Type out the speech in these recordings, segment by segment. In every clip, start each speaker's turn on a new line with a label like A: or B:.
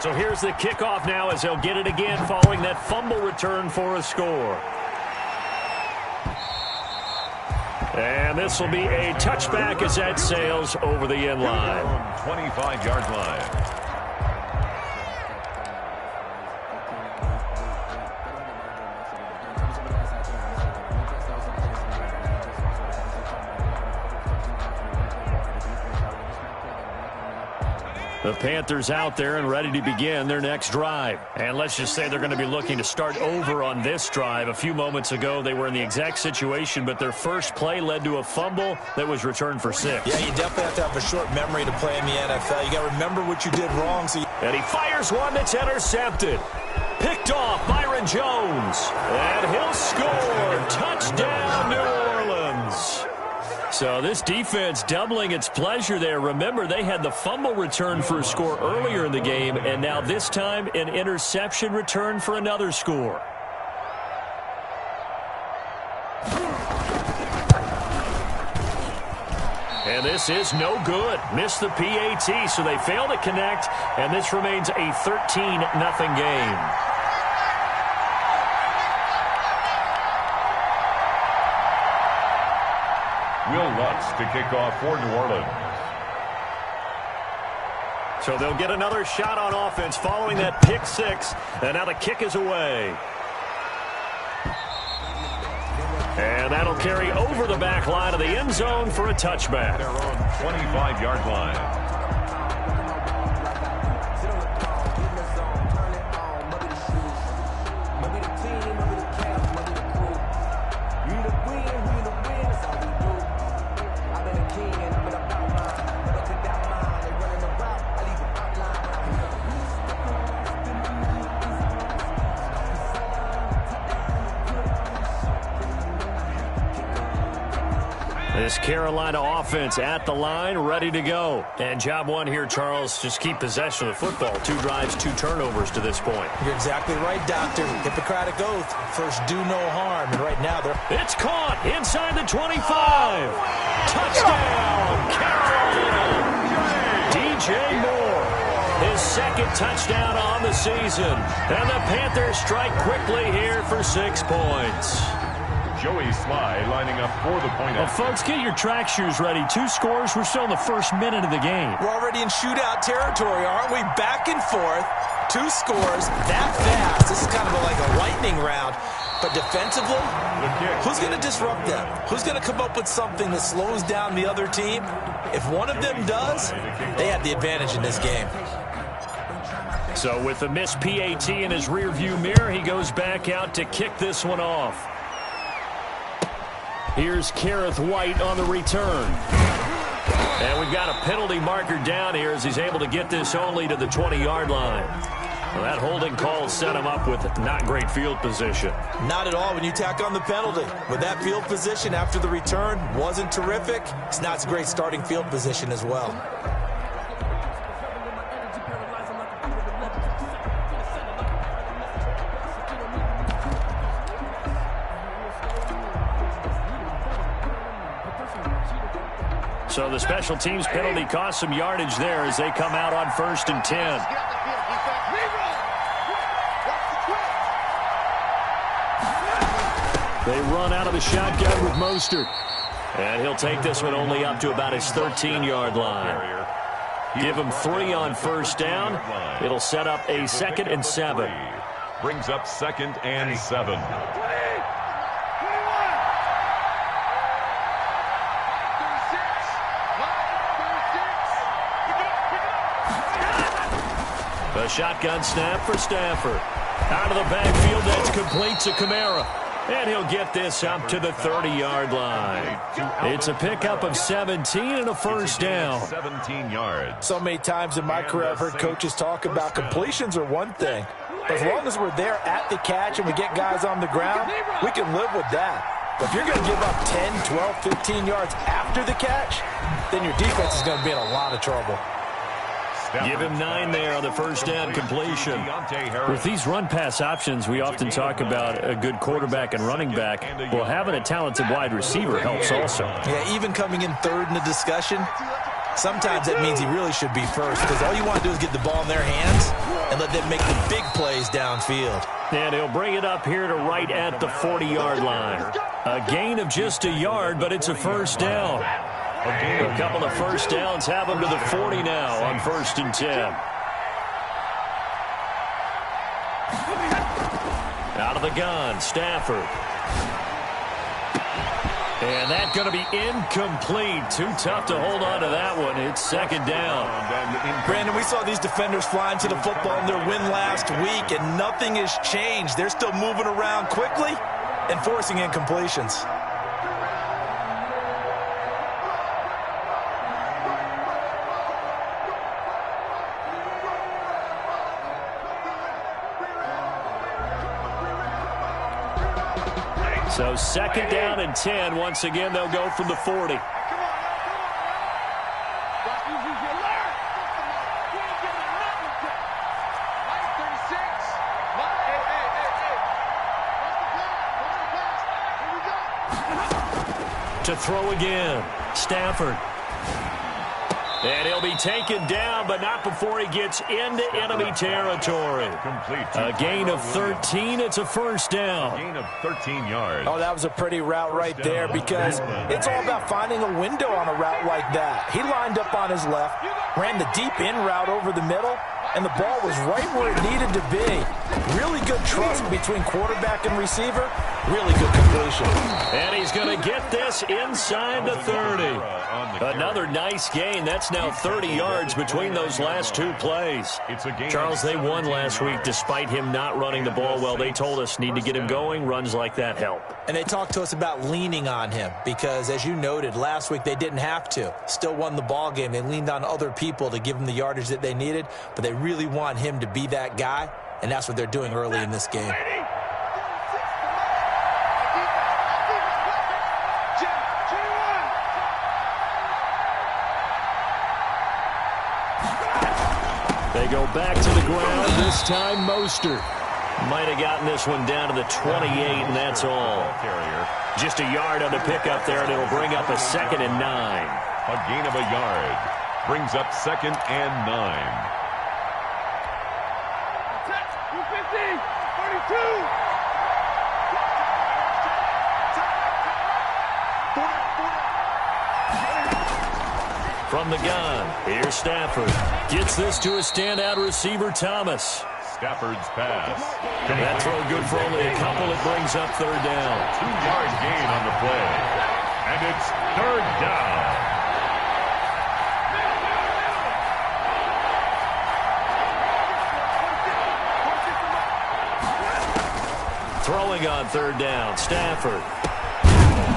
A: So here's the kickoff now as they'll get it again following that fumble return for a score. And this will be a touchback as that sails over the end line.
B: 25-yard line.
A: The Panthers out there and ready to begin their next drive. And let's just say they're going to be looking to start over on this drive. A few moments ago, they were in the exact situation, but their first play led to a fumble that was returned for 6.
C: Yeah, you definitely have to have a short memory to play in the NFL. You got to remember what you did wrong.
A: And he fires one that's intercepted. Picked off Byron Jones. And he'll score. Touchdown, New Orleans. So this defense doubling its pleasure there. Remember, they had the fumble return for a score earlier in the game, and now this time an interception return for another score. And this is no good. Missed the PAT, so they fail to connect, and this remains a 13-0 game.
B: Will Lutz to kick off for New Orleans.
A: So they'll get another shot on offense following that pick 6, and now the kick is away. And that'll carry over the back line of the end zone for a touchback.
B: They're on 25-yard line.
A: This Carolina offense at the line, ready to go. And job one here, Charles, just keep possession of the football. 2 drives, 2 turnovers to this point.
C: You're exactly right, Doctor. Hippocratic oath. First, do no harm. And right now, they're...
A: It's caught inside the 25. Touchdown, Carolina. DJ Moore, his second touchdown on the season. And the Panthers strike quickly here for 6 points.
B: Joey Sly lining up for the point.
A: Well, folks, get your track shoes ready. 2 scores. We're still in the first minute of the game.
C: We're already in shootout territory, aren't we? Back and forth. 2 scores that fast. This is kind of like a lightning round. But defensively, who's going to disrupt them? Who's going to come up with something that slows down the other team? If one of them does, they have the advantage in this game.
A: So with the missed PAT in his rearview mirror, he goes back out to kick this one off. Here's Kareth White on the return. And we've got a penalty marker down here as he's able to get this only to the 20-yard line. Well, that holding call set him up with not great field position.
C: Not at all when you tack on the penalty. With that field position after the return wasn't terrific, it's not a great starting field position as well.
A: So the special teams penalty cost some yardage there as they come out on 1st and 10. They run out of the shotgun with Mostert. And he'll take this one only up to about his 13-yard line. Give him 3 on 1st down. It'll set up a 2nd and 7.
B: Brings up 2nd and 7.
A: A shotgun snap for Stafford. Out of the backfield, that's complete to Kamara. And he'll get this up to the 30-yard line. It's a pickup of 17 and a 1st down.
B: 17 yards.
C: So many times in my career I've heard coaches talk about completions are one thing. But as long as we're there at the catch and we get guys on the ground, we can live with that. But if you're going to give up 10, 12, 15 yards after the catch, then your defense is going to be in a lot of trouble.
A: Give him 9 there on the 1st down completion. With these run-pass options, we often talk about a good quarterback and running back. Well, having a talented wide receiver helps also.
C: Yeah, even coming in 3rd in the discussion, sometimes that means he really should be first, because all you want to do is get the ball in their hands and let them make the big plays downfield.
A: And he'll bring it up here to right at the 40-yard line. A gain of just a yard, but it's a first down. A couple of first downs have him to the 40 now on 1st and 10. Out of the gun, Stafford. And that's going to be incomplete. Too tough to hold on to that one. It's 2nd down.
C: Brandon, we saw these defenders flying to the football in their win last week, and nothing has changed. They're still moving around quickly and forcing incompletions.
A: So 2nd down and 10. Once again, they'll go from the 40. To throw again, Stafford. And he'll be taken down, but not before he gets into enemy territory. A gain of 13. It's a first down.
B: Gain of 13 yards.
C: Oh, that was a pretty route right there, because it's all about finding a window on a route like that. He lined up on his left, ran the deep in route over the middle, and the ball was right where it needed to be. Really good trust between quarterback and receiver. Really good completion.
A: And he's going to get this inside the 30. Another nice gain. That's now 30 yards between those last two plays. Charles, they won last week despite him not running the ball well. They told us need to get him going. Runs like that help.
C: And they talked to us about leaning on him because, as you noted, last week they didn't have to. Still won the ball game. They leaned on other people to give them the yardage that they needed, but they really want him to be that guy, and that's what they're doing early in this game.
A: They go back to the ground, this time Mostert. Might have gotten this one down to the 28, and that's all. Just a yard on the pickup there, and it'll bring up a 2nd and 9.
B: A gain of a yard. Brings up 2nd and 9.
D: 32.
A: From the gun, here's Stafford. Gets this to a standout receiver, Thomas.
B: Stafford's pass.
A: That throw good for only a couple. It brings up 3rd down.
B: 2-yard gain on the play. And it's 3rd down.
A: Throwing on 3rd down, Stafford.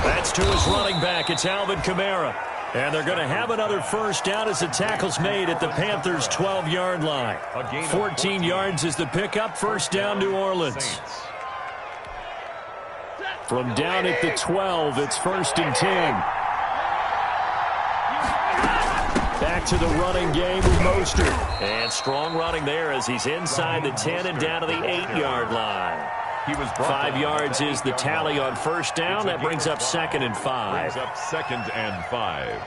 A: That's to his running back. It's Alvin Kamara. And they're going to have another first down as the tackle's made at the Panthers' 12-yard line. 14 yards is the pickup. First down, New Orleans. From down at the 12, it's 1st and 10. Back to the running game with Mostert. And strong running there as he's inside the 10 and down to the 8-yard line. 5 yards is the tally on first down. That brings up 2nd and 5.
B: Brings up 2nd and 5.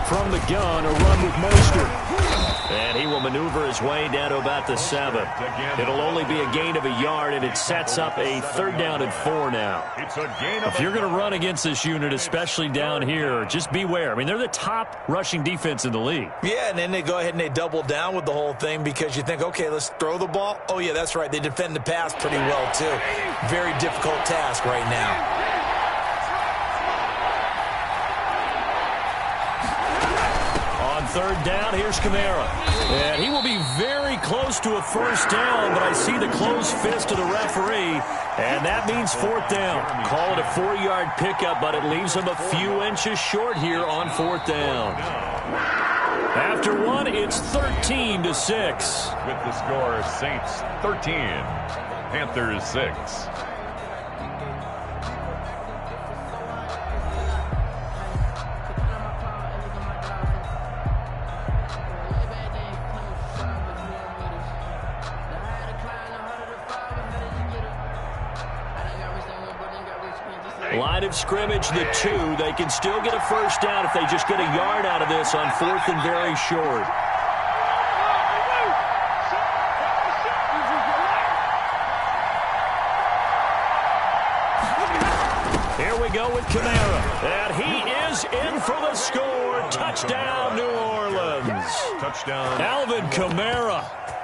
A: From the gun, a run with Mostert. And he will maneuver his way down to about the 7. It'll only be a gain of a yard, and it sets up a 3rd down and 4 now. If you're going to run against this unit, especially down here, just beware. I mean, they're the top rushing defense in the league.
C: Yeah, and then they go ahead and they double down with the whole thing because you think, okay, let's throw the ball. Oh, yeah, that's right. They defend the pass pretty well, too. Very difficult task right now.
A: On 3rd down, here's Kamara. And he will be very close to a first down, but I see the closed fist of the referee, and that means 4th down. Call it a 4-yard pickup, but it leaves him a few inches short here on 4th down. After one, it's 13-6.
B: With the score, Saints 13, Panthers 6.
A: Line of scrimmage, the 2. They can still get a first down if they just get a yard out of this on 4th and very short. Here we go with Kamara. And he is in for the score. Touchdown, New Orleans.
B: Touchdown.
A: Alvin Kamara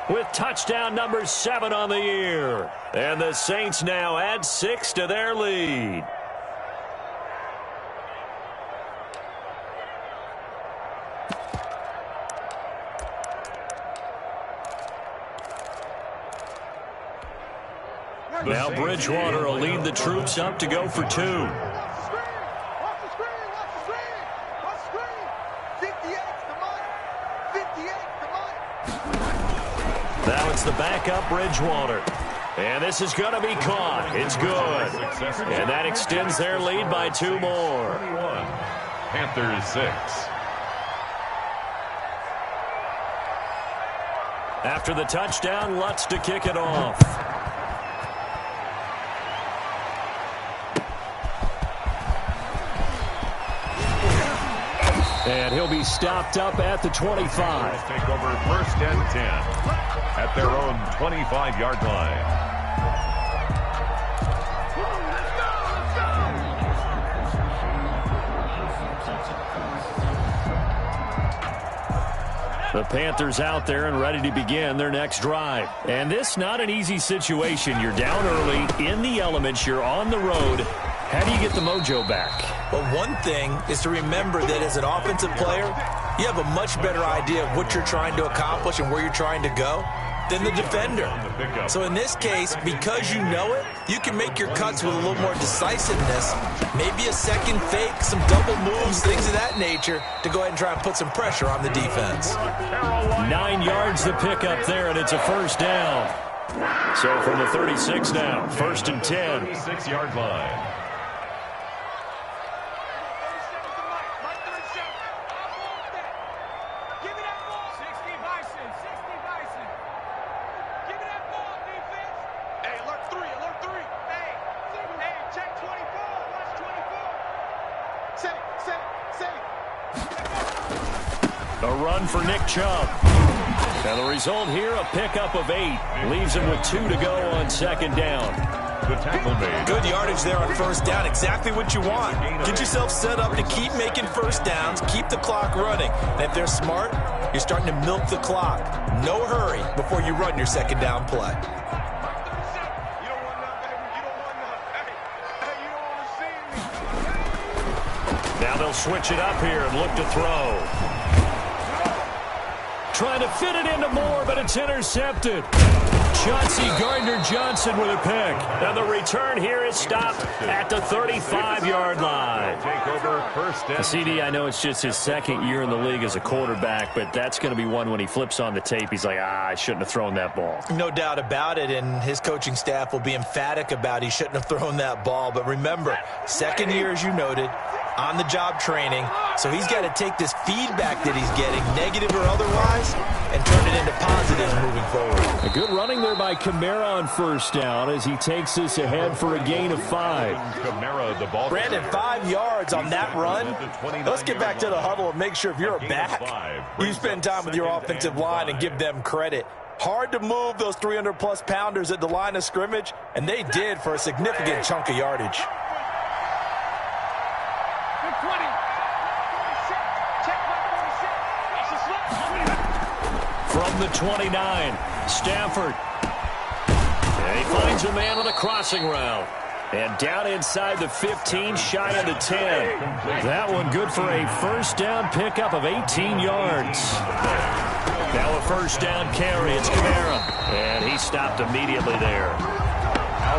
A: with touchdown number 7 on the year. And the Saints now add 6 to their lead. Now Bridgewater will lead the troops up to go for 2. Now it's the backup Bridgewater. And this is going to be caught. It's good. And that extends their lead by 2 more.
B: Panthers 6.
A: After the touchdown, Lutz to kick it off. And he'll be stopped up at the 25.
B: Take over 1st and 10 at their own 25-yard line.
A: The Panthers out there and ready to begin their next drive. And this not an easy situation. You're down early, in the elements, you're on the road. How do you get the mojo back?
C: Well, one thing is to remember that as an offensive player, you have a much better idea of what you're trying to accomplish and where you're trying to go than the defender. So in this case, because you know it, you can make your cuts with a little more decisiveness, maybe a second fake, some double moves, things of that nature, to go ahead and try and put some pressure on the defense.
A: 9 yards to pick up there, and it's a first down. So from the 36 now, 1st and 10.
B: 36-yard line.
A: A run for Nick Chubb. And the result here, a pickup of 8. Leaves him with 2 to go on 2nd down.
B: The tackle made.
C: Good yardage there on 1st down. Exactly what you want. Get yourself set up to keep making first downs, keep the clock running. And if they're smart, you're starting to milk the clock. No hurry before you run your 2nd down play.
A: Now they'll switch it up here and look to throw. Trying to fit it into Moore, but it's intercepted. Chauncey Gardner-Johnson with a pick. And the return here is stopped at the 35-yard line.
B: Take over 1st and
A: CD, I know it's just his 2nd year in the league as a quarterback, but that's going to be one when he flips on the tape, he's like, I shouldn't have thrown that ball.
C: No doubt about it, and his coaching staff will be emphatic about he shouldn't have thrown that ball. But remember, 2nd year, as you noted, on-the-job training, so he's got to take this feedback that he's getting, negative or otherwise, and turn it into positives moving forward.
A: A good running there by Kamara on 1st down as he takes this ahead for a gain of 5.
B: Kamara, the ball.
C: Brandon, 5 yards on that run. Let's get back to the huddle and make sure if you're a back, you spend time with your offensive line and give them credit. Hard to move those 300-plus pounders at the line of scrimmage, and they did for a significant chunk of yardage.
A: From the 29, Stafford. And he finds a man on the crossing route. And down inside the 15, shy of the 10. That one good for a 1st down pickup of 18 yards. Now a 1st down carry. It's Kamara. And he stopped immediately there.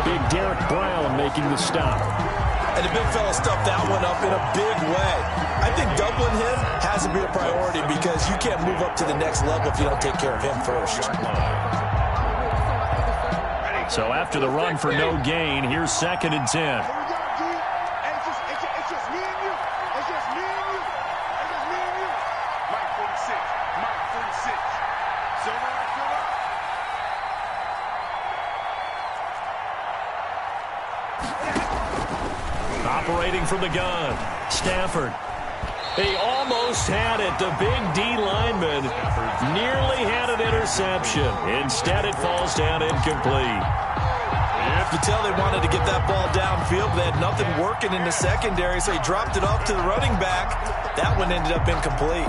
A: Big Derek Brown making the stop.
C: And the big fella stuffed that one up in a big way. I think doubling him has to be a priority because you can't move up to the next level if you don't take care of him first.
A: So after the run for no gain, here's 2nd and 10. operating from the gun. Stafford. He almost had it. The big D lineman nearly had an interception. Instead, it falls down incomplete.
C: You tell they wanted to get that ball downfield, but they had nothing working in the secondary, so he dropped it off to the running back. That one ended up incomplete.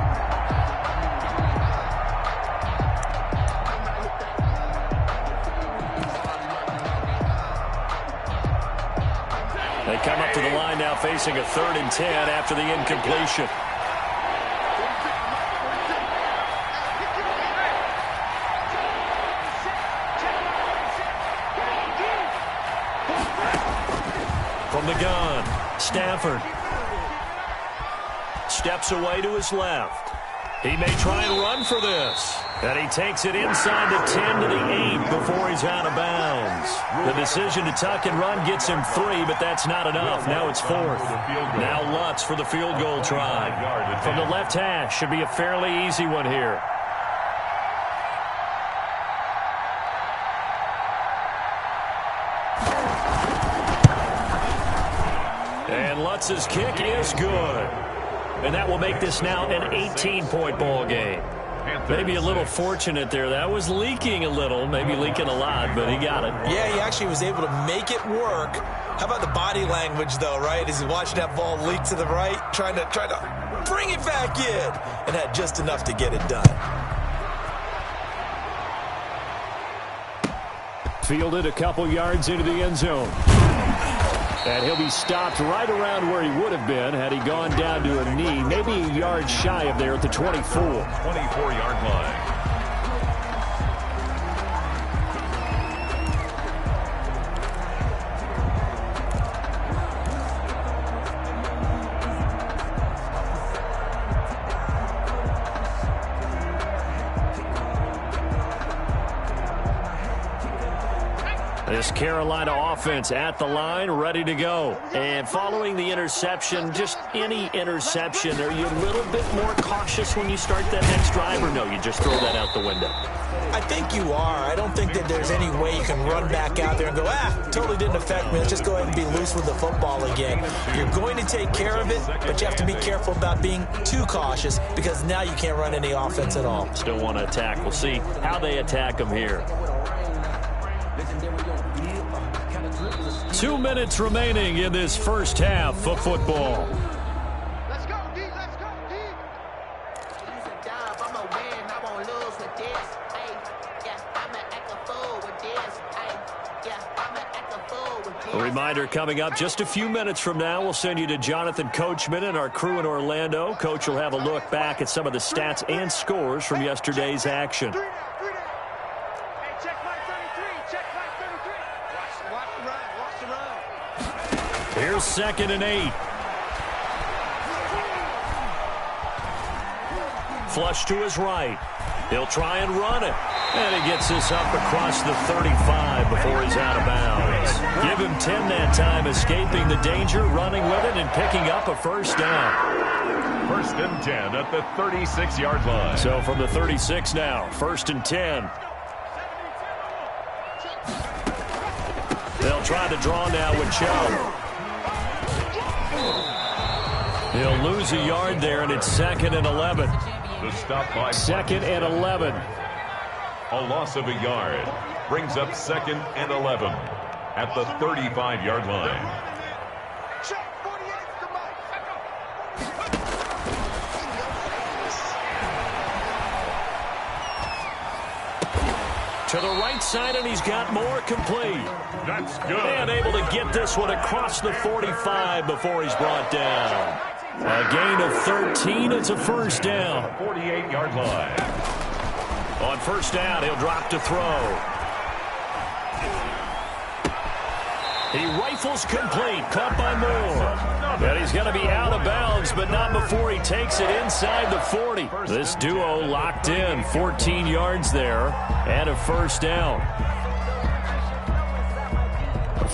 A: They come up to the line now facing a 3rd and 10 after the incompletion. From the gun, Stafford steps away to his left. He may try and run for this. And he takes it inside the 10 to the 8 before he's out of bounds. The decision to tuck and run gets him 3, but that's not enough. Now it's 4th. Now Lutz for the field goal try. From the left hash, should be a fairly easy one here. And Lutz's kick is good. And that will make this now an 18-point ball game. Maybe a little fortunate there. That was leaking a little, maybe leaking a lot, but he got it.
C: Yeah, he actually was able to make it work. How about the body language, though, right? As he's watching that ball leak to the right, trying to bring it back in, and had just enough to get it done.
A: Fielded a couple yards into the end zone. And he'll be stopped right around where he would have been had he gone down to a knee, maybe a yard shy of there at the 24.
B: 24-yard line.
A: This Carolina offense at the line, ready to go. And following the interception, just any interception, are you a little bit more cautious when you start that next drive, or no, you just throw that out the window?
C: I think you are. I don't think that there's any way you can run back out there and go, totally didn't affect me. Let's just go ahead and be loose with the football again. You're going to take care of it, but you have to be careful about being too cautious because now you can't run any offense at all.
A: Still want to attack. We'll see how they attack them here. 2 minutes remaining in this first half of football.
D: Let's go, D. Let's go, D.
A: A reminder coming up just a few minutes from now, we'll send you to Jonathan Coachman and our crew in Orlando. Coach will have a look back at some of the stats and scores from yesterday's action. Here's 2nd and 8. Flush to his right. He'll try and run it. And he gets this up across the 35 before he's out of bounds. Give him 10 that time, escaping the danger, running with it, and picking up a first down.
B: 1st and 10 at the 36-yard line.
A: So from the 36 now, 1st and 10. They'll try to draw now with Chubb. He'll lose a yard there, and it's 2nd and 11.
B: The stop by
A: 2nd and 11.
B: A loss of a yard brings up 2nd and 11 at the 35-yard line.
A: To the right side, and he's got more complete.
B: That's good.
A: And able to get this one across the 45 before he's brought down. A gain of 13. It's a first down.
B: 48-yard line.
A: On first down, he'll drop to throw. He rifles complete. Caught by Moore. And he's going to be out of bounds, but not before he takes it inside the 40. This duo locked in. 14 yards there and a first down.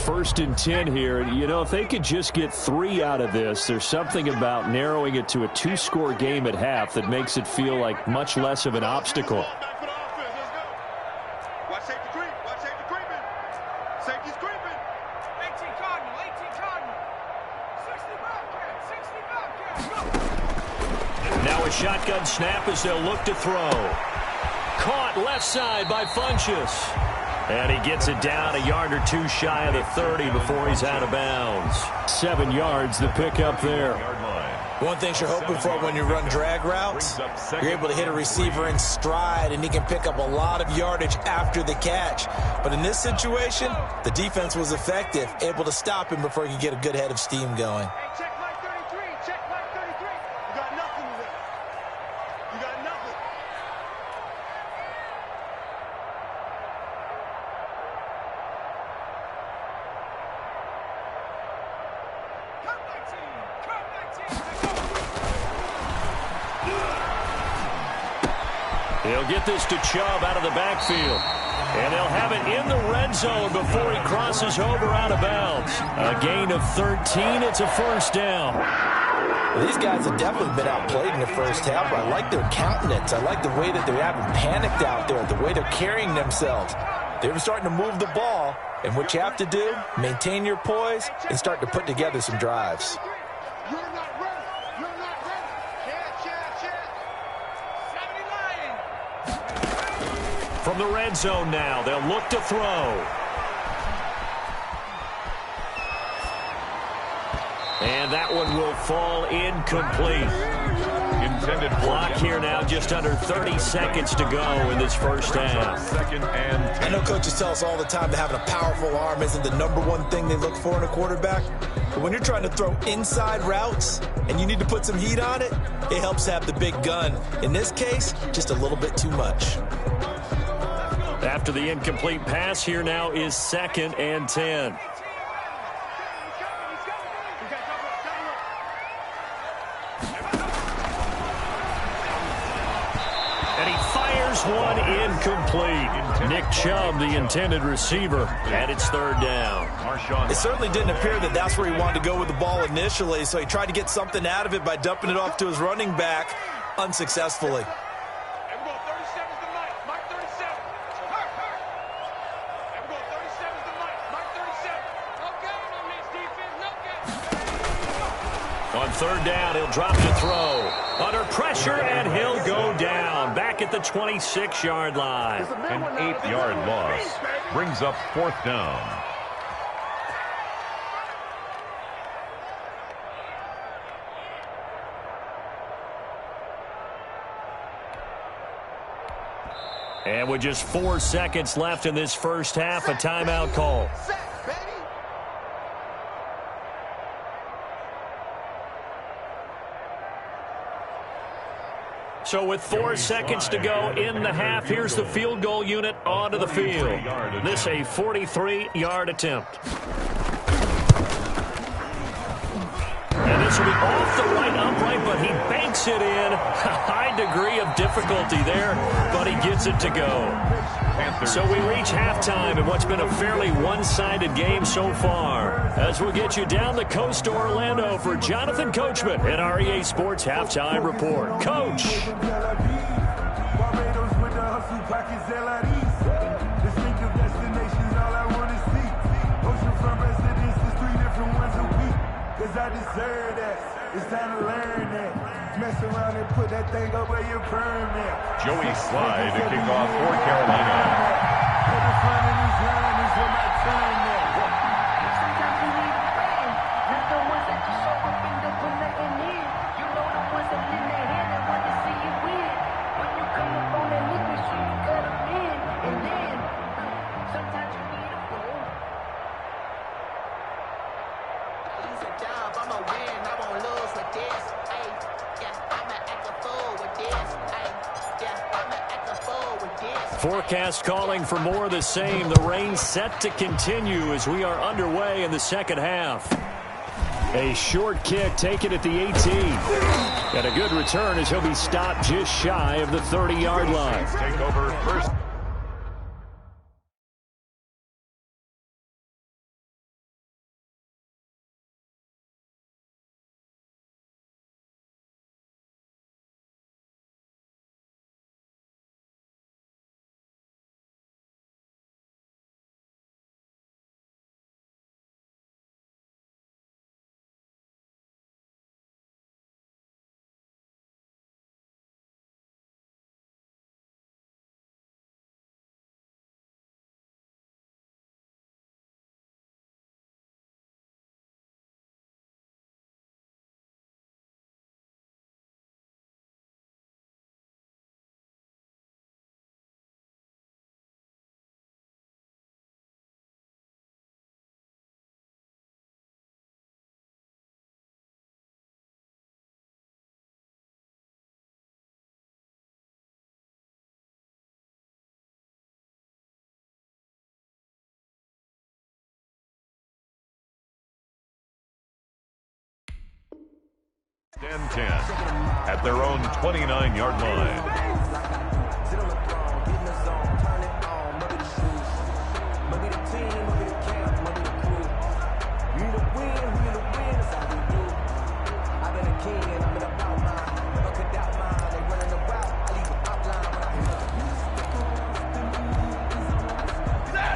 A: 1st and 10 here. You know, if they could just get 3 out of this, there's something about narrowing it to a 2-score game at half that makes it feel like much less of an obstacle. shotgun snap as they'll look to throw. Caught left side by Funchess. And he gets it down a yard or two shy of the 30 before he's out of bounds. 7 yards the pickup there.
C: One thing you're hoping for when you run drag routes, you're able to hit a receiver in stride, and he can pick up a lot of yardage after the catch. But in this situation, the defense was effective, able to stop him before he could get a good head of steam going.
D: Hey, check Mike 33. Check Mike 33. You got nothing today. You got nothing. Come my team. Come my team.
A: He'll get this to Chubb out of the backfield. And they'll have it in the red zone before he crosses over out of bounds. A gain of 13. It's a first down.
C: Well, these guys have definitely been outplayed in the first half. I like their countenance. I like the way that they haven't panicked out there, the way they're carrying themselves. They're starting to move the ball. And what you have to do, maintain your poise and start to put together some drives.
D: You're not ready. You're not ready. Check. 70 Lion.
A: From the red zone now, they'll look to throw. And that one will fall incomplete.
B: Intended
A: Clock here now, just under 30 seconds to go in this first half.
B: Second and 10.
C: I know coaches tell us all the time that having a powerful arm isn't the #1 thing they look for in a quarterback. But when you're trying to throw inside routes and you need to put some heat on it, it helps to have the big gun. In this case, just a little bit too much.
A: After the incomplete pass, here now is 2nd and 10. And he fires one incomplete. Nick Chubb, the intended receiver, and it's 3rd down.
C: It certainly didn't appear that that's where he wanted to go with the ball initially, so he tried to get something out of it by dumping it off to his running back unsuccessfully.
D: Everyone, 37's the Mike. Mike 37. Hurt. Everyone, 37's the Mike. Mike 37. No game on this defense. No game.
A: On 3rd down, he'll drop to throw. Under pressure, and he'll go down. Back at the 26-yard line.
B: An 8-yard loss brings up 4th down.
A: And with just 4 seconds left in this first half, a timeout call.
D: Sack, baby.
A: So with 4 seconds to go in the half, here's the field goal unit onto the field. This a 43-yard attempt. And this will be off the right upright, but he banks it in. A high degree of difficulty there, but he gets it to go. So we reach halftime in what's been a fairly one-sided game so far. As we'll get you down the coast to Orlando for Jonathan Coachman at REA Sports Halftime Report. Coach.
E: I deserve that. It's time to learn that. Mess around and put that thing up where you burn that.
B: Joey Slide to kick off for Carolina.
E: Put the front in his line is when I turn that.
F: Sometimes you need a friend, not the ones that just show up and don't put nothing in. You know the ones that lend their hand and want to see you win. When you come up on that look, make sure you cut them in. And then, sometimes you need a fool.
G: Use a job, I'ma win, I won't lose with this. Ay, yeah, I'ma act a fool with this. Ay, yeah, I'ma act a fool with this.
A: Forecast calling for more of the same. The rain set to continue as we are underway in the second half. A short kick taken at the 18. And a good return as he'll be stopped just shy of the 30-yard line.
B: Take over first. and 10 at their own 29-yard line.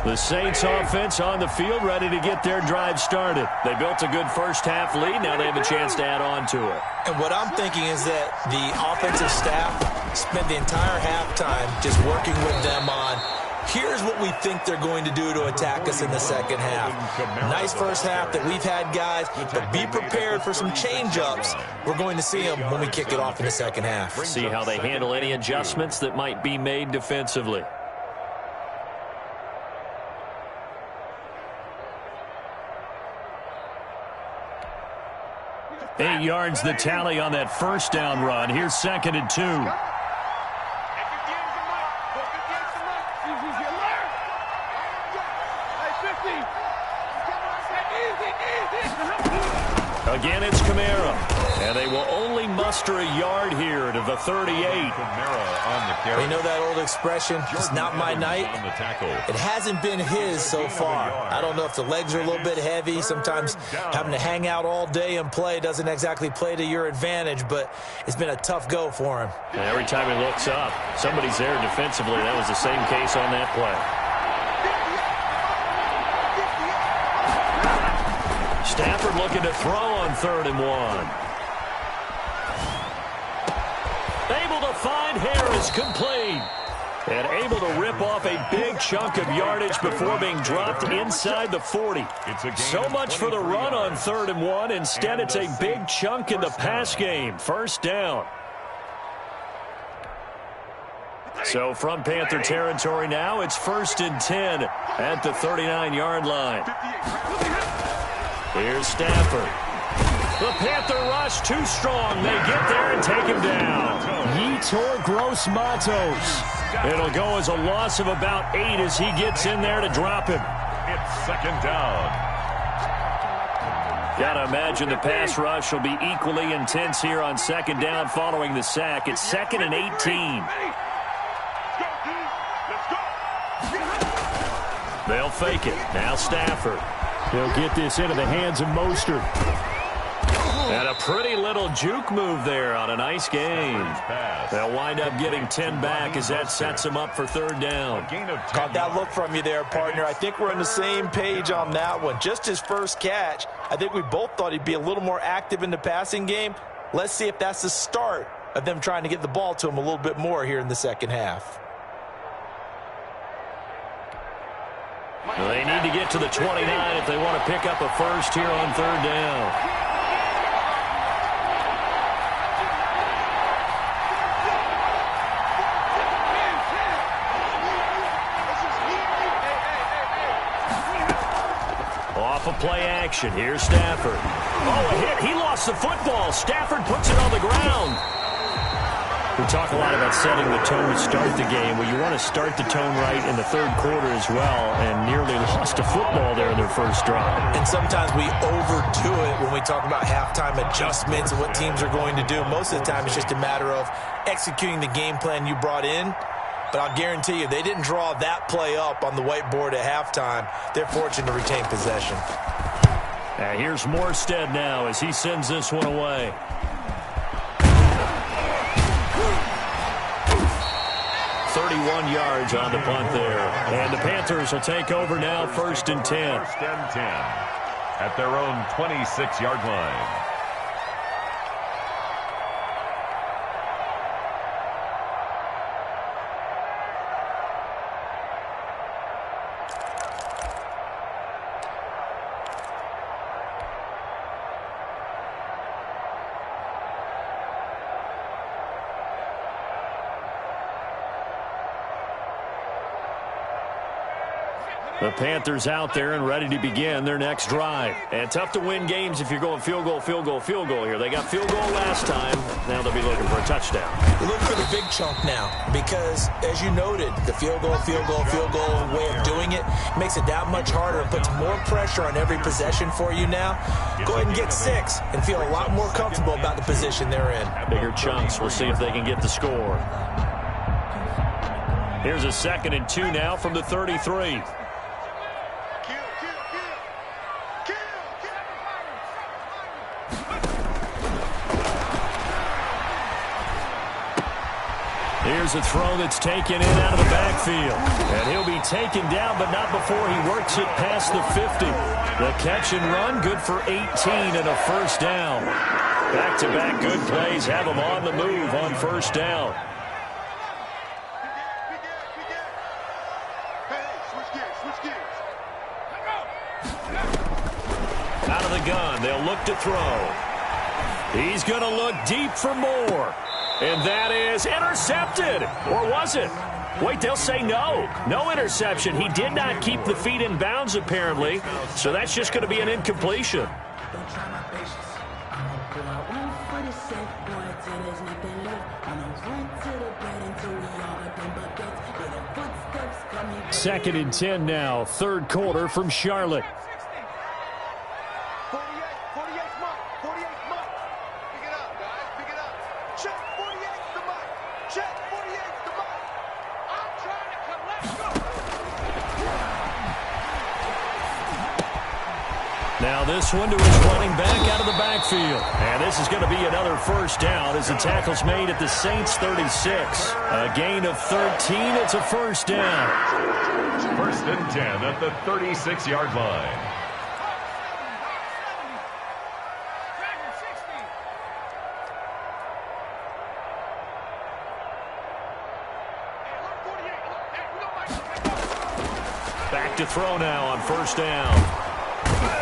A: The Saints offense on the field, ready to get their drive started. They built a good first-half lead. Now they have a chance to add on to it.
C: And what I'm thinking is that the offensive staff spent the entire halftime just working with them on, here's what we think they're going to do to attack us in the second half. Nice first half that we've had, guys, but be prepared for some change-ups. We're going to see them when we kick it off in the second half.
A: See how they handle any adjustments that might be made defensively. 8 yards the tally on that first down run. Here's 2nd and 2. Again, it's Kamara. And they will only muster a yard here to the 38.
C: You know that old expression, it's not my night? It hasn't been his so far. I don't know if the legs are a little bit heavy. Sometimes having to hang out all day and play doesn't exactly play to your advantage, but it's been a tough go for him.
A: And every time he looks up, somebody's there defensively. That was the same case on that play. Stafford looking to throw on 3rd and 1. Able to find Harris, complete. And able to rip off a big chunk of yardage before being dropped inside the 40. So much for the run on 3rd and 1. Instead, it's a big chunk in the pass game. First down. So from Panther territory now, it's 1st and 10 at the 39-yard line. Here's Stafford. The Panther rush too strong. They get there and take him down. Yetur Gross-Matos. It'll go as a loss of about 8 as he gets in there to drop him.
B: It's 2nd down.
A: Gotta imagine the pass rush will be equally intense here on 2nd down following the sack. It's 2nd and 18. They'll fake it. Now Stafford. He'll get this into the hands of Mostert. And a pretty little juke move there on a nice game. They'll wind up getting 10 back as that sets them up for 3rd down.
C: Caught that look from you there, partner. I think we're on the same page on that one. Just his first catch. I think we both thought he'd be a little more active in the passing game. Let's see if that's the start of them trying to get the ball to him a little bit more here in the second half.
A: They need to get to the 29 if they want to pick up a first here on 3rd down. Off of play action. Here's Stafford. Oh, a hit. He lost the football. Stafford puts it on the ground. We talk a lot about setting the tone to start the game. Well, you want to start the tone right in the 3rd quarter as well, and nearly lost a football there in their first drive.
C: And sometimes we overdo it when we talk about halftime adjustments and what teams are going to do. Most of the time, it's just a matter of executing the game plan you brought in. But I'll guarantee you, they didn't draw that play up on the whiteboard at halftime. They're fortunate to retain possession.
A: And here's Morstead now as he sends this one away. Yards on the punt there. And the Panthers will take over now, 1st and 10.
B: 1st and 10 at their own 26-yard line.
A: The Panthers out there and ready to begin their next drive. And tough to win games if you're going field goal, field goal, field goal here. They got field goal last time. Now they'll be looking for a touchdown.
C: You look for the big chunk now because, as you noted, the field goal way of doing it makes it that much harder and puts more pressure on every possession for you now. Go ahead and get 6 and feel a lot more comfortable about the position they're in.
A: Bigger chunks. We'll see if they can get the score. Here's a 2nd and 2 now from the 33. Here's a throw that's taken in out of the backfield. And he'll be taken down, but not before he works it past the 50. The catch and run, good for 18 and a first down. Back-to-back good plays have him on the move on first down. Out of the gun, they'll look to throw. He's going to look deep for more. And that is intercepted. Or was it? Wait, they'll say no. No interception. He did not keep the feet in bounds, apparently. So that's just going to be an incompletion. Second and 10 now. Third quarter from Charlotte. Now this one to his running back out of the backfield. And this is going to be another first down as the tackle's made at the Saints 36. A gain of 13. It's a first down.
B: First and 10 at the 36-yard line.
A: Back to throw now on first down.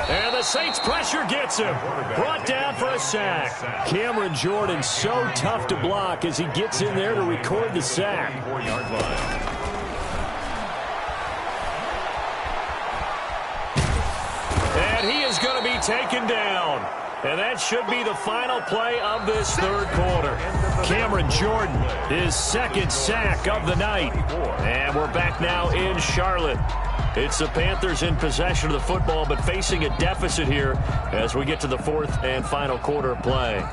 A: And the Saints pressure gets him. Brought down for a sack. Cameron Jordan so tough to block as he gets in there to record the sack.
B: 4-yard line.
A: And he is going to be taken down. And that should be the final play of this third quarter. Cameron Jordan, his second sack of the night. And we're back now in Charlotte. It's the Panthers in possession of the football, but facing a deficit here as we get to the fourth and final quarter of play.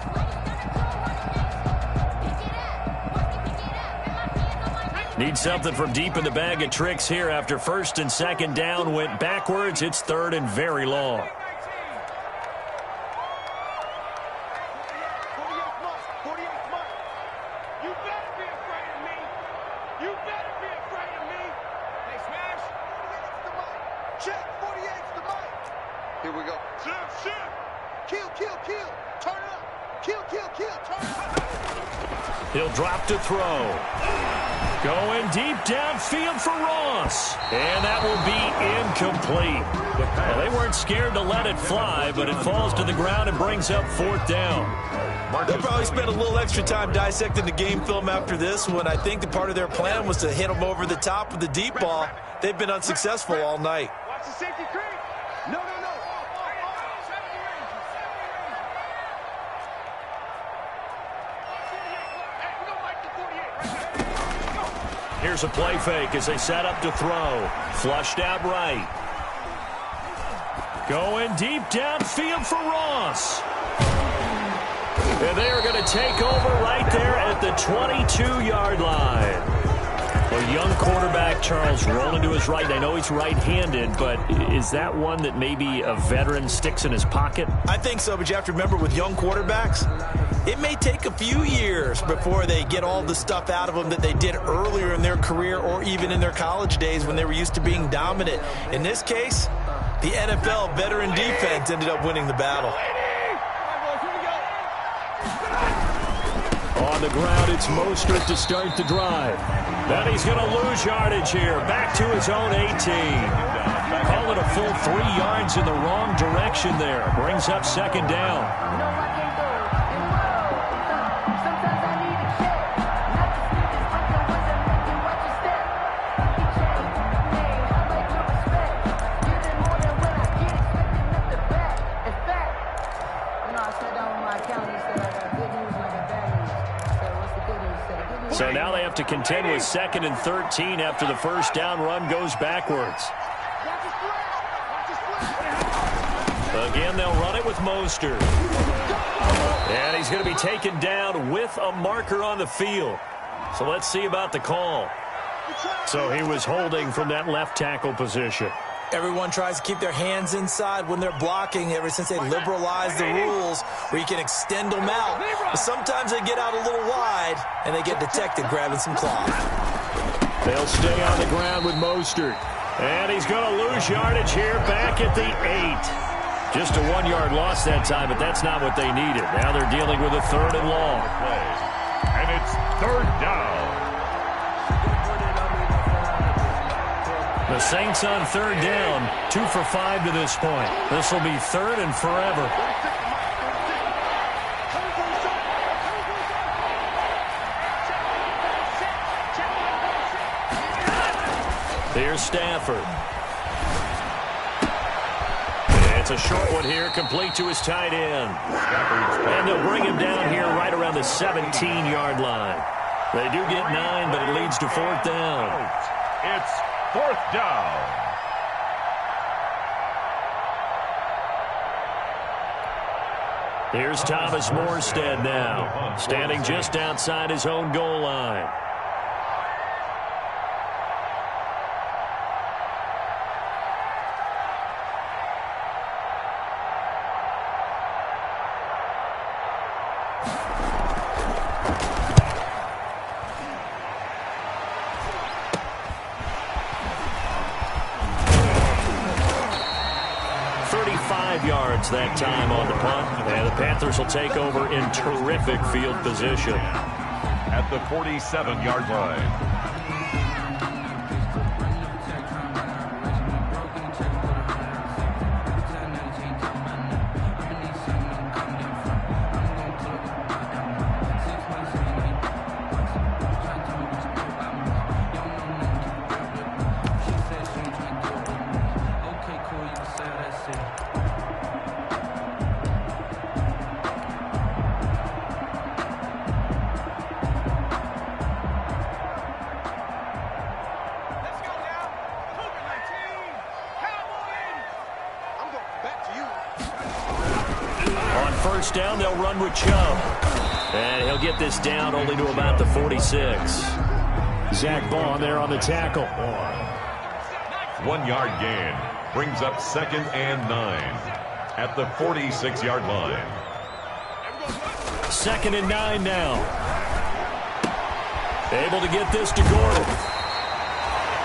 A: Need something from deep in the bag of tricks here after first and second down went backwards. It's third and very long. He'll drop to throw. Going deep downfield for Ross. And that will be incomplete. Well, they weren't scared to let it fly, but it falls to the ground and brings up fourth down.
C: They'll probably spend a little extra time dissecting the game film after this one. I think the part of their plan was to hit them over the top with the deep ball. They've been unsuccessful all night.
D: Watch the safety creep. No.
A: Here's a play fake as they set up to throw. Flushed out right. Going deep downfield for Ross. And they are going to take over right there at the 22-yard line. A young quarterback, Charles, rolling to his right. I know he's right-handed, but is that one that maybe a veteran sticks in his pocket?
C: I think so, but you have to remember with young quarterbacks, it may take a few years before they get all the stuff out of them that they did earlier in their career or even in their college days when they were used to being dominant. In this case, the NFL veteran defense ended up winning the battle.
A: On the ground, it's Mostert to start the drive. Then he's going to lose yardage here. Back to his own 18. Call it a full 3 yards in the wrong direction there. Brings up second down. Now they have to contend with 2nd and 13 after the first down run goes backwards. Again, they'll run it with Mostert. And he's going to be taken down with a marker on the field. So let's see about the call. So he was holding from that left tackle position.
C: Everyone tries to keep their hands inside when they're blocking ever since they liberalized the rules where you can extend them out. But sometimes they get out a little wide and they get detected grabbing some cloth.
A: They'll stay on the ground with Mostert. And he's going to lose yardage here back at the 8. Just a 1-yard loss that time, but that's not what they needed. Now they're dealing with a 3rd and long.
B: And it's 3rd down.
A: The Saints on 3rd down, 2 for 5 to this point. This will be 3rd and forever. Here's Stafford. It's a short one here, complete to his tight end. And they'll bring him down here right around the 17-yard line. They do get 9, but it leads to 4th down.
B: It's 4th down.
A: Here's Thomas Morstead now, standing just outside his own goal line. Yards that time on the punt, and the Panthers will take over in terrific field position.
B: At the 47-yard line.
A: First down, they'll run with Chubb. And he'll get this down only to about the 46. Zach Bond there on the tackle.
B: 1-yard gain brings up 2nd and 9 at the 46-yard line.
A: 2nd and 9 now. Able to get this to Gordon.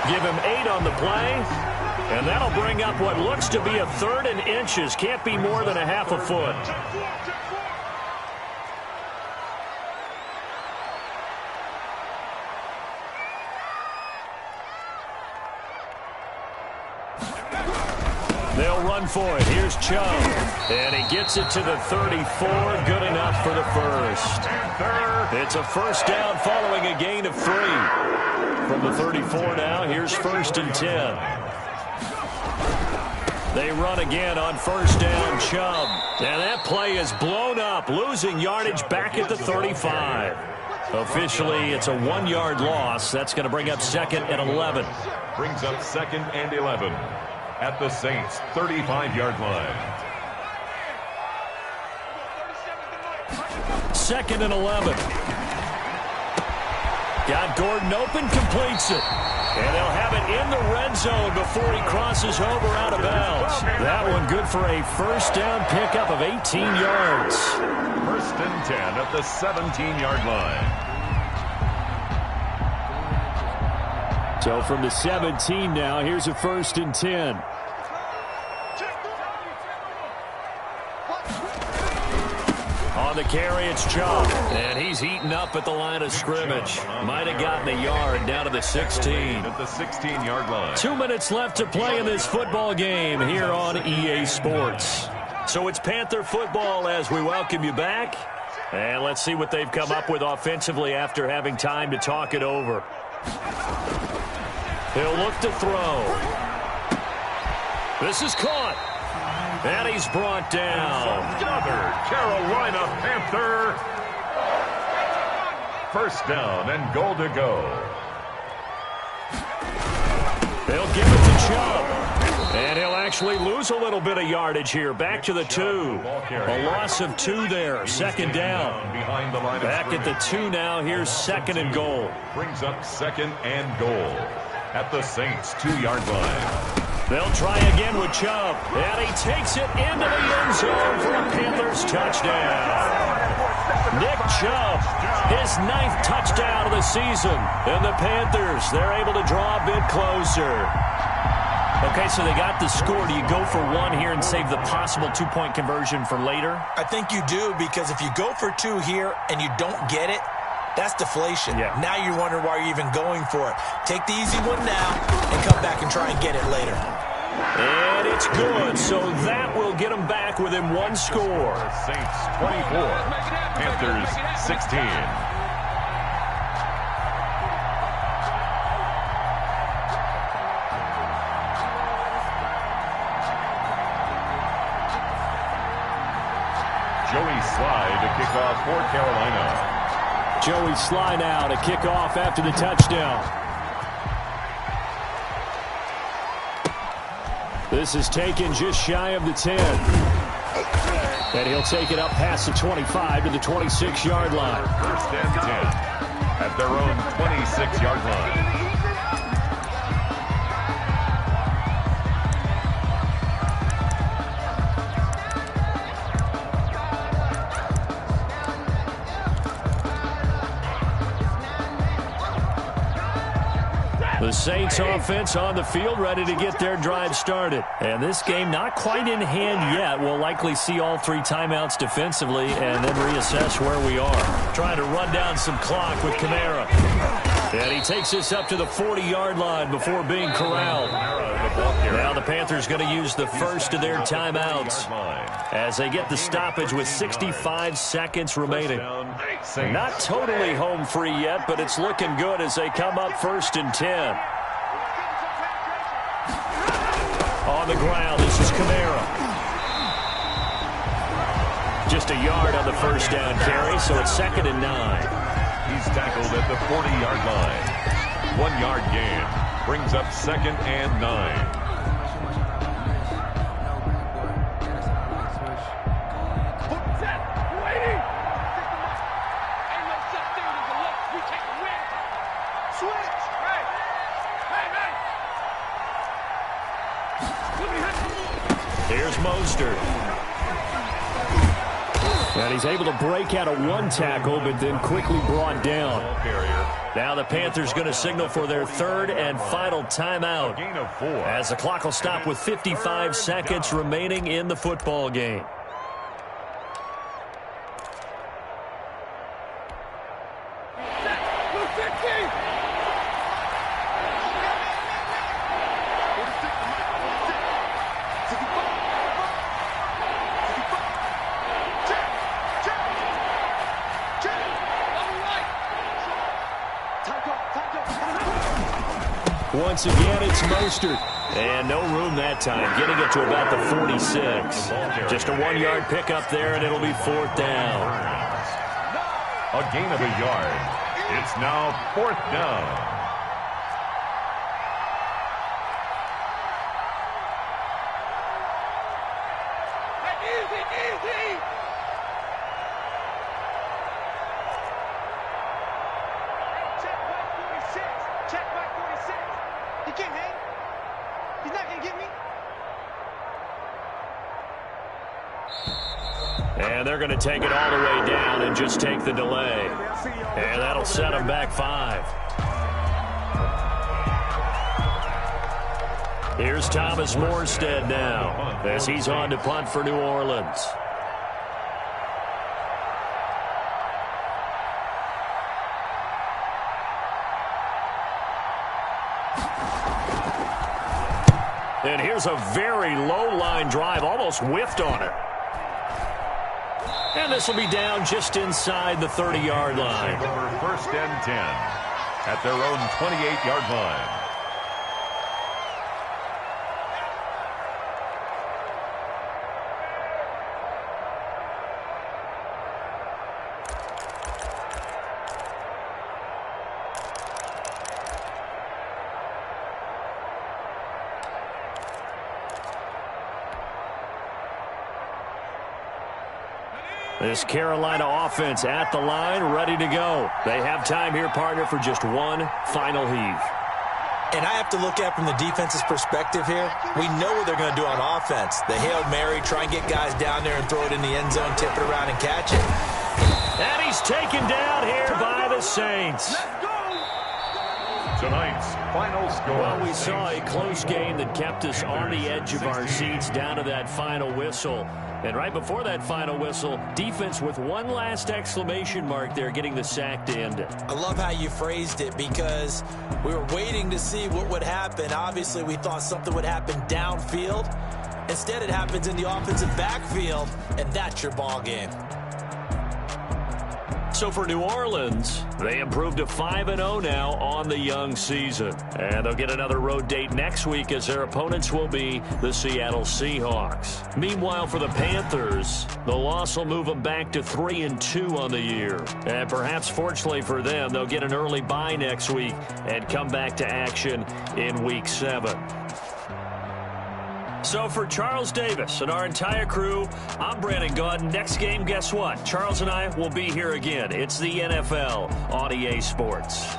A: Give him 8 on the play. And that'll bring up what looks to be a 3rd and inches. Can't be more than a half a foot. They'll run for it. Here's Chubb. And he gets it to the 34. Good enough for the first. It's a first down following a gain of 3. From the 34 now, here's 1st and 10. They run again on first down, Chubb. And that play is blown up, losing yardage back at the 35. Officially, it's a 1-yard loss. That's going to bring up 2nd and 11.
B: Brings up 2nd and 11 at the Saints' 35-yard line.
A: 2nd and 11. Got Gordon open, completes it. And they'll have it in the red zone before he crosses over out of bounds. That one good for a first down pickup of 18 yards.
B: 1st and 10 at the 17-yard line.
A: So from the 17 now, here's a 1st and 10. On the carry, it's Chubb. And he's eaten up at the line of scrimmage. Might have gotten a yard down to the 16.
B: At the 16-yard line.
A: 2 minutes left to play in this football game here on EA Sports. So it's Panther football as we welcome you back. And let's see what they've come up with offensively after having time to talk it over. He'll look to throw. This is caught. And he's brought down.
B: Another Carolina Panther. First down and goal to go.
A: They'll give it to Chubb. And he'll actually lose a little bit of yardage here. Back to the 2. A loss of 2 there. Second down. Back at the 2 now. Here's second and goal.
B: Brings up second and goal at the Saints' 2-yard line.
A: They'll try again with Chubb. And he takes it into the end zone for a Panthers touchdown. Nick Chubb, his 9th touchdown of the season. And the Panthers, they're able to draw a bit closer. Okay, so they got the score. Do you go for 1 here and save the possible 2-point conversion for later?
C: I think you do, because if you go for 2 here and you don't get it, that's deflation.
A: Yeah.
C: Now you wonder why you're even going for it. Take the easy one now and come back and try and get it later.
A: And it's good, so that will get them back within 1 score.
B: Saints 24, Panthers 16. Joey Sly to kick off for Carolina.
A: Joey Sly now to kick off after the touchdown. This is taken just shy of the 10. And he'll take it up past the 25 to the 26-yard line.
B: First and 10 at their own 26-yard line.
A: The Saints offense on the field, ready to get their drive started. And this game not quite in hand yet. We'll likely see all 3 timeouts defensively and then reassess where we are. Trying to run down some clock with Kamara. And he takes this up to the 40-yard line before being corralled. Now the Panthers going to use the first of their timeouts as they get the stoppage with 65 seconds remaining. Not totally home free yet, but it's looking good as they come up first and 10. On the ground, this is Kamara. Just a yard on the first down carry, so it's second and 9.
B: He's tackled at the 40-yard line. 1-yard gain brings up second and 9.
A: Here's Mostert. And he's able to break out of 1 tackle, but then quickly brought down. Now the Panthers going to signal for their 3rd and final timeout, as the clock will stop with 55 seconds remaining in the football game. Once again, it's Mostert. And no room that time, getting it to about the 46. Just a 1-yard pickup there, and it'll be 4th down.
B: A gain of a yard. It's now 4th down.
A: And they're going to take it all the way down and just take the delay. And that'll set them back 5. Here's Thomas Morstead now as he's on to punt for New Orleans. And here's a very low line drive, almost whiffed on it. And this will be down just inside the 30-yard line.
B: Over first and 10 at their own 28-yard line.
A: This Carolina offense at the line, ready to go. They have time here, partner, for just one final heave.
C: And I have to look at it from the defense's perspective here. We know what they're going to do on offense. The Hail Mary, try and get guys down there and throw it in the end zone, tip it around and catch it.
A: And he's taken down here by the Saints.
B: Tonight's final score.
A: Well, we saw a close game that kept us on the edge of our seats down to that final whistle. And right before that final whistle, defense with one last exclamation mark there, getting the sack to end it.
C: I love how you phrased it because we were waiting to see what would happen. Obviously, we thought something would happen downfield. Instead, it happens in the offensive backfield, and that's your ball game.
A: So for New Orleans, they improved to 5-0 now on the young season. And they'll get another road date next week as their opponents will be the Seattle Seahawks. Meanwhile, for the Panthers, the loss will move them back to 3-2 on the year. And perhaps fortunately for them, they'll get an early bye next week and come back to action in Week 7. So for Charles Davis and our entire crew, I'm Brandon Gaudin. Next game, guess what? Charles and I will be here again. It's the NFL on EA Sports.